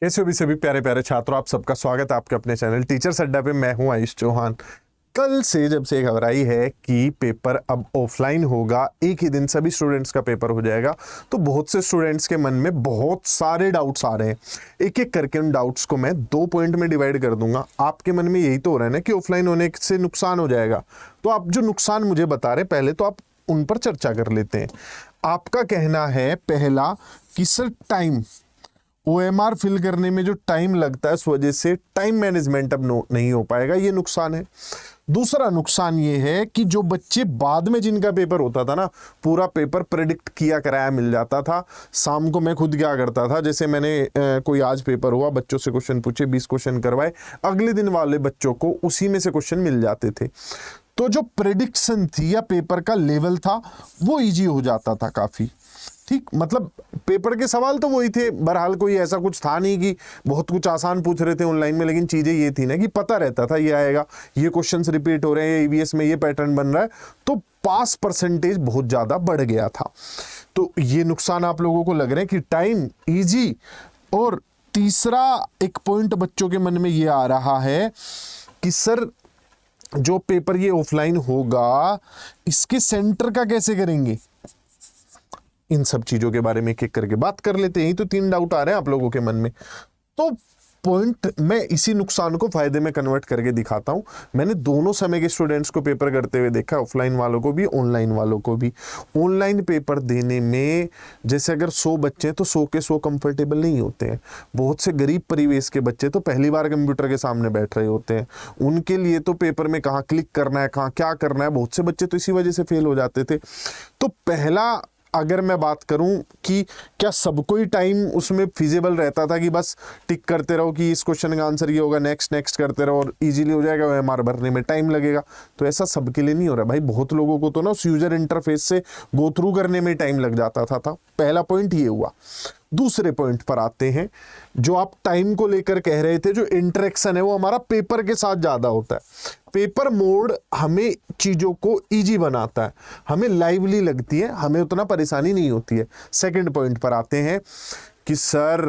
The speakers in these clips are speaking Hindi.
कैसे हो भी सभी प्यारे प्यारे छात्रों, आप सबका स्वागत है आपके अपने चैनल टीचर्स अड्डा पे। मैं हूं आयुष चौहान। कल से जब से खबर आई है कि पेपर अब ऑफलाइन होगा, एक ही दिन सभी स्टूडेंट्स का पेपर हो जाएगा, तो बहुत से स्टूडेंट्स के मन में बहुत सारे डाउट्स आ रहे हैं। एक एक करके उन डाउट्स को मैं 2 पॉइंट में डिवाइड कर दूंगा। आपके मन में यही तो हो रहा है ना कि ऑफलाइन होने से नुकसान हो जाएगा, तो आप जो नुकसान मुझे बता रहे पहले तो आप उन पर चर्चा कर लेते हैं। आपका कहना है पहला कि सर टाइम, OMR फिल करने में जो टाइम लगता है, इस वजह से टाइम मैनेजमेंट अब नहीं हो पाएगा, ये नुकसान है। दूसरा नुकसान ये है कि जो बच्चे बाद में जिनका पेपर होता था ना, पूरा पेपर प्रेडिक्ट किया कराया मिल जाता था। शाम को मैं खुद क्या करता था, जैसे मैंने कोई आज पेपर हुआ, बच्चों से क्वेश्चन पूछे, 20 क्वेश्चन करवाए, अगले दिन वाले बच्चों को उसी में से क्वेश्चन मिल जाते थे। तो जो प्रेडिक्शन थी या पेपर का लेवल था वो इजी हो जाता था काफ़ी। ठीक, मतलब पेपर के सवाल तो वही थे, बहरहाल कोई ऐसा कुछ था नहीं कि बहुत कुछ आसान पूछ रहे थे ऑनलाइन में, लेकिन चीज़ें ये थी ना कि पता रहता था ये आएगा, ये क्वेश्चंस रिपीट हो रहे हैं, EVS में ये पैटर्न बन रहा है, तो पास परसेंटेज बहुत ज़्यादा बढ़ गया था। तो ये नुकसान आप लोगों को लग रहे हैं कि टाइम ईजी। और तीसरा एक पॉइंट बच्चों के मन में ये आ रहा है कि सर जो पेपर ये ऑफलाइन होगा, इसके सेंटर का कैसे करेंगे। इन सब चीजों के बारे में एक एक करके बात कर लेते हैं। तो 3 डाउट आ रहे हैं आप लोगों के मन में, तो पॉइंट मैं इसी नुकसान को फायदे में कन्वर्ट करके दिखाता हूं। मैंने दोनों समय के स्टूडेंट्स को पेपर करते हुए देखा, ऑफलाइन वालों को भी, ऑनलाइन वालों को भी। ऑनलाइन पेपर देने में जैसे अगर 100 बच्चे हैं तो 100 के 100 कंफर्टेबल नहीं होते हैं। बहुत से गरीब परिवेश के बच्चे तो पहली बार कंप्यूटर के सामने बैठ रहे होते हैं, उनके लिए तो पेपर में कहाँ क्लिक करना है, कहाँ क्या करना है, बहुत से बच्चे तो इसी वजह से फेल हो जाते थे। तो पहला, अगर मैं बात करूं कि क्या सबको ही टाइम उसमें फिजिबल रहता था कि बस टिक करते रहो कि इस क्वेश्चन का आंसर ये होगा, नेक्स्ट नेक्स्ट करते रहो और इजीली हो जाएगा, OMR भरने में टाइम लगेगा, तो ऐसा सबके लिए नहीं हो रहा भाई। बहुत लोगों को तो ना उस यूजर इंटरफेस से गो थ्रू करने में टाइम लग जाता था। पहला पॉइंट ये हुआ। दूसरे पॉइंट पर आते हैं, जो आप टाइम को लेकर कह रहे थे, जो इंटरेक्शन है वो हमारा पेपर के साथ ज्यादा होता है। पेपर मोड हमें चीजों को इजी बनाता है, हमें लाइवली लगती है, हमें उतना परेशानी नहीं होती है। सेकंड पॉइंट पर आते हैं कि सर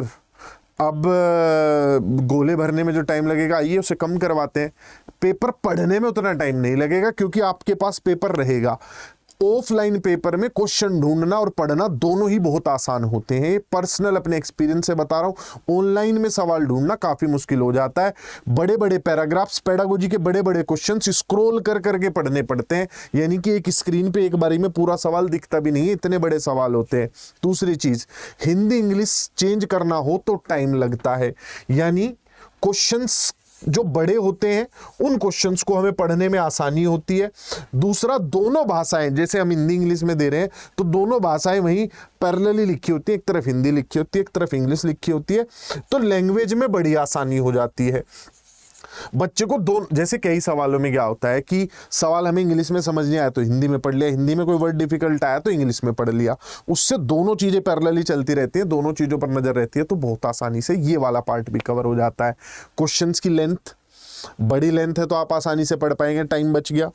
अब गोले भरने में जो टाइम लगेगा, आइए उसे कम करवाते हैं। पेपर पढ़ने में उतना टाइम नहीं लगेगा क्योंकि आपके पास पेपर रहेगा। ऑफलाइन पेपर में क्वेश्चन ढूंढना और पढ़ना दोनों ही बहुत आसान होते हैं, पर्सनल अपने एक्सपीरियंस से बता रहा हूं। ऑनलाइन में सवाल ढूंढना काफी मुश्किल हो जाता है, बड़े बड़े पैराग्राफ्स, पेडागोजी के बड़े बड़े क्वेश्चंस स्क्रॉल कर करके पढ़ने पड़ते हैं, यानी कि एक स्क्रीन पे एक बारी में पूरा सवाल दिखता भी नहीं है, इतने बड़े सवाल होते हैं। दूसरी चीज, हिंदी इंग्लिश चेंज करना हो तो टाइम लगता है, यानी क्वेश्चंस जो बड़े होते हैं उन क्वेश्चंस को हमें पढ़ने में आसानी होती है। दूसरा, दोनों भाषाएं, जैसे हम हिंदी इंग्लिश में दे रहे हैं तो दोनों भाषाएं वहीं पैरेलली लिखी होती है, एक तरफ हिंदी लिखी होती है, एक तरफ इंग्लिश लिखी होती है, तो लैंग्वेज में बड़ी आसानी हो जाती है। बच्चे को जैसे कई सवालों में क्या होता है कि सवाल हमें इंग्लिश में समझ नहीं आया तो हिंदी में पढ़ लिया, हिंदी में कोई वर्ड डिफिकल्ट आया तो इंग्लिश में पढ़ लिया, उससे दोनों चीजें पैरेलली चलती रहती हैं, दोनों चीजों पर नजर रहती है, तो बहुत आसानी से ये वाला पार्ट भी कवर हो जाता है। क्वेश्चंस की लेंथ, बड़ी लेंथ है तो आप आसानी से पढ़ पाएंगे, टाइम बच गया।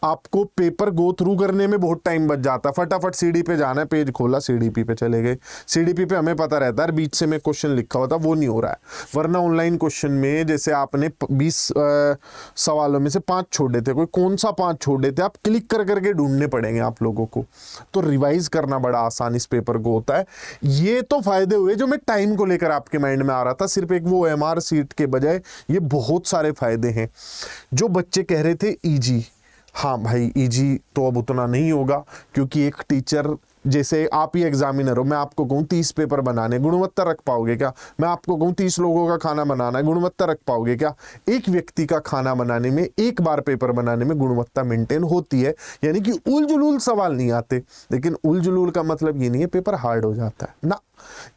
आपको पेपर गो थ्रू करने में बहुत टाइम बच जाता है, फटाफट सीडी पे जाना है, पेज खोला, CDP पे चले गए। CDP पे हमें पता रहता है बीच से में क्वेश्चन लिखा होता, वो नहीं हो रहा है। वरना ऑनलाइन क्वेश्चन में जैसे आपने 20 सवालों में से 5 छोड़े थे, कोई कौन सा 5 छोड़े थे, आप क्लिक कर करके ढूंढने पड़ेंगे आप लोगों को, तो रिवाइज करना बड़ा आसान इस पेपर को होता है। ये तो फायदे हुए जो मैं टाइम को लेकर आपके माइंड में आ रहा था, सिर्फ एक वो OMR सीट के बजाय ये बहुत सारे फायदे हैं। जो बच्चे कह रहे थे ईजी, हाँ भाई ईजी तो अब उतना नहीं होगा, क्योंकि एक टीचर, जैसे आप ही एग्जामिनर हो, मैं आपको कहूँ 30 पेपर बनाने, गुणवत्ता रख पाओगे क्या? मैं आपको कहूँ 30 लोगों का खाना बनाना है, गुणवत्ता रख पाओगे क्या? एक व्यक्ति का खाना बनाने में, एक बार पेपर बनाने में गुणवत्ता मेंटेन होती है, यानी कि उल जुलूल सवाल नहीं आते। लेकिन उल जुलूल का मतलब ये नहीं है पेपर हार्ड हो जाता है ना।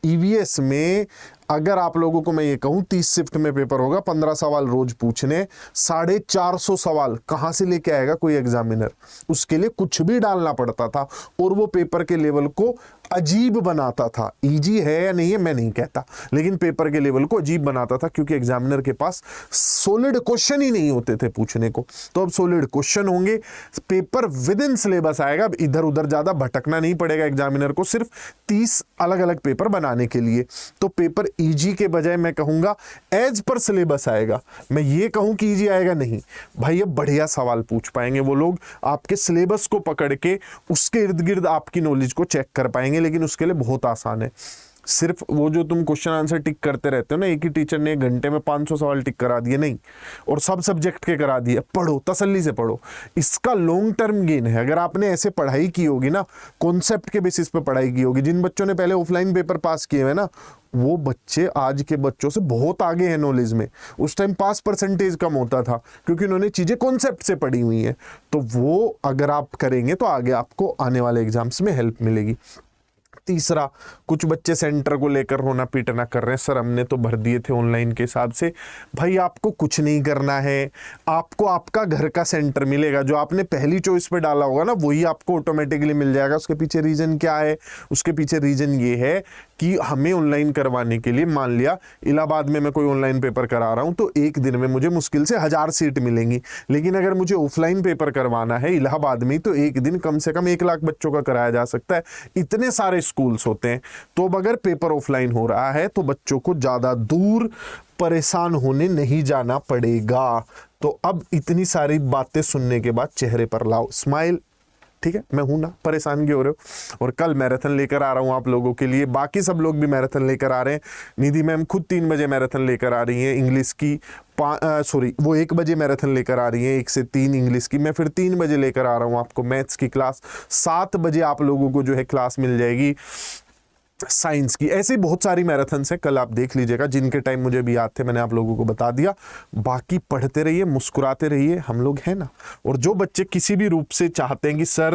EVS में अगर आप लोगों को मैं ये कहूं 30 शिफ्ट में पेपर होगा, 15 सवाल रोज पूछने, 450 सवाल कहां से लेके आएगा कोई एग्जामिनर? उसके लिए कुछ भी डालना पड़ता था और वो पेपर के लेवल को अजीब बनाता था। इजी है या नहीं है मैं नहीं कहता, लेकिन पेपर के लेवल को अजीब बनाता था, क्योंकि एग्जामिनर के पास सॉलिड क्वेश्चन ही नहीं होते थे पूछने को। तो अब सॉलिड क्वेश्चन होंगे, पेपर विद इन सिलेबस आएगा, अब इधर उधर ज्यादा भटकना नहीं पड़ेगा एग्जामिनर को, सिर्फ 30 अलग अलग पेपर बनाने के लिए। तो पेपर इजी के बजाय मैं कहूंगा एज पर सिलेबस आएगा। मैं ये कहूं कि इजी आएगा नहीं भाई, अब बढ़िया सवाल पूछ पाएंगे वो लोग, आपके सिलेबस को पकड़ के उसके इर्द गिर्द आपकी नॉलेज को चेक कर पाएंगे। लेकिन उसके लिए बहुत आसान है, सिर्फ वो जो तुम क्वेश्चन आंसर टिक करते रहते हो ना, एक ही टीचर ने 1 घंटे में 500 सवाल टिक करा दिए नहीं, और सब सब्जेक्ट के करा दिए। पढ़ो, तसल्ली से पढ़ो, इसका लॉन्ग टर्म गेन है। अगर आपने ऐसे पढ़ाई की होगी ना, कॉन्सेप्ट के बेसिस पे पढ़ाई की होगी, जिन बच्चों ने पहले ऑफलाइन पेपर पास किए हुए ना, वो बच्चे आज के बच्चों से बहुत आगे हैं नॉलेज में। उस टाइम पास परसेंटेज कम होता था, क्योंकि उन्होंने चीजें कॉन्सेप्ट से पढ़ी हुई हैं। तो वो अगर आप करेंगे तो आगे आपको आने वाले एग्जाम्स में हेल्प मिलेगी। तीसरा, कुछ बच्चे सेंटर को लेकर रोना पीटना कर रहे हैं, सर हमने तो भर दिए थे ऑनलाइन के हिसाब से। भाई आपको कुछ नहीं करना है, आपको आपका घर का सेंटर मिलेगा, जो आपने पहली चॉइस पे डाला होगा ना वही आपको ऑटोमेटिकली मिल जाएगा। उसके पीछे रीजन क्या है? उसके पीछे रीजन ये है कि हमें ऑनलाइन करवाने के लिए, मान लिया इलाहाबाद में मैं कोई ऑनलाइन पेपर करा रहा हूं, तो एक दिन में मुझे मुश्किल से 1000 सीट मिलेंगी। लेकिन अगर मुझे ऑफलाइन पेपर करवाना है इलाहाबाद में, तो एक दिन कम से कम 1 लाख बच्चों का कराया जा सकता है। इतने सारे स्कूल्स होते हैं। तो अब अगर पेपर ऑफलाइन हो रहा है तो बच्चों को ज्यादा दूर परेशान होने नहीं जाना पड़ेगा। तो अब इतनी सारी बातें सुनने के बाद चेहरे पर लाओ स्माइल। ठीक है, मैं हूं ना, परेशान क्यों हो रहे हो? और कल मैराथन लेकर आ रहा हूं आप लोगों के लिए, बाकी सब लोग भी मैराथन लेकर आ रहे हैं। निधि मैम खुद 3 बजे मैराथन लेकर आ रही हैं इंग्लिश की, वो 1 बजे मैराथन लेकर आ रही है 1 से 3 इंग्लिश की। मैं फिर 3 बजे लेकर आ रहा हूं आपको मैथ्स की क्लास। 7 बजे आप लोगों को जो है क्लास मिल जाएगी साइंस की। ऐसे बहुत सारी मैराथन्स हैं, कल आप देख लीजिएगा, जिनके टाइम मुझे भी याद थे मैंने आप लोगों को बता दिया। बाकी पढ़ते रहिए, मुस्कुराते रहिए, हम लोग हैं ना। और जो बच्चे किसी भी रूप से चाहते हैं कि सर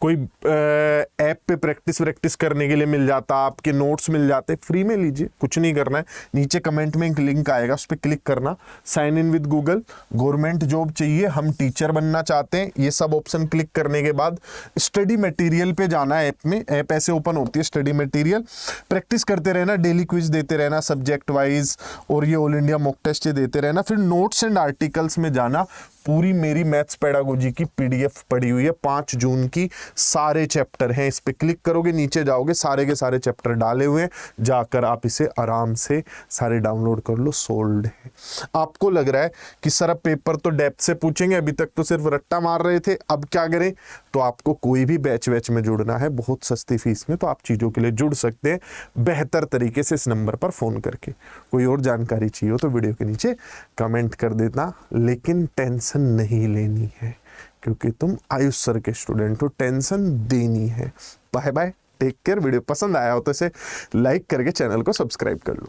कोई ऐप पे प्रैक्टिस करने के लिए मिल जाता, आपके नोट्स मिल जाते, फ्री में लीजिए, कुछ नहीं करना है। नीचे कमेंट में एक लिंक आएगा, उस पर क्लिक करना, sign in with Google, government job चाहिए, हम टीचर बनना चाहते हैं, ये सब ऑप्शन क्लिक करने के बाद स्टडी मटेरियल पे जाना है। ऐप में, ऐप ऐसे ओपन होती है स्टडी मटेरियल, प्रैक्टिस करते रहना, डेली क्विज देते रहना सब्जेक्ट वाइज, और ये ऑल इंडिया मॉक टेस्ट देते रहना। फिर नोट्स एंड आर्टिकल्स में जाना, पूरी मेरी मैथ्स पेडागोजी की पीडीएफ पड़ी हुई है, 5 जून की, सारे चैप्टर हैं। इस पे क्लिक करोगे, नीचे जाओगे, सारे के सारे चैप्टर डाले हुए हैं, जाकर आप इसे आराम से सारे डाउनलोड कर लो, सोल्ड है। आपको लग रहा है कि सर अब पेपर तो डेप्थ से पूछेंगे, अभी तक तो सिर्फ रट्टा मार रहे थे, अब क्या करें? तो आपको कोई भी बैच में जुड़ना है बहुत सस्ती फीस में, तो आप चीज़ों के लिए जुड़ सकते हैं बेहतर तरीके से इस नंबर पर फ़ोन करके। कोई और जानकारी चाहिए हो तो वीडियो के नीचे कमेंट कर देना, लेकिन टेंशन नहीं लेनी है, क्योंकि तुम आयुष सर के स्टूडेंट हो, टेंशन देनी है। Bye bye, take care. Video पसंद आया हो तो इसे लाइक करके चैनल को सब्सक्राइब कर लो।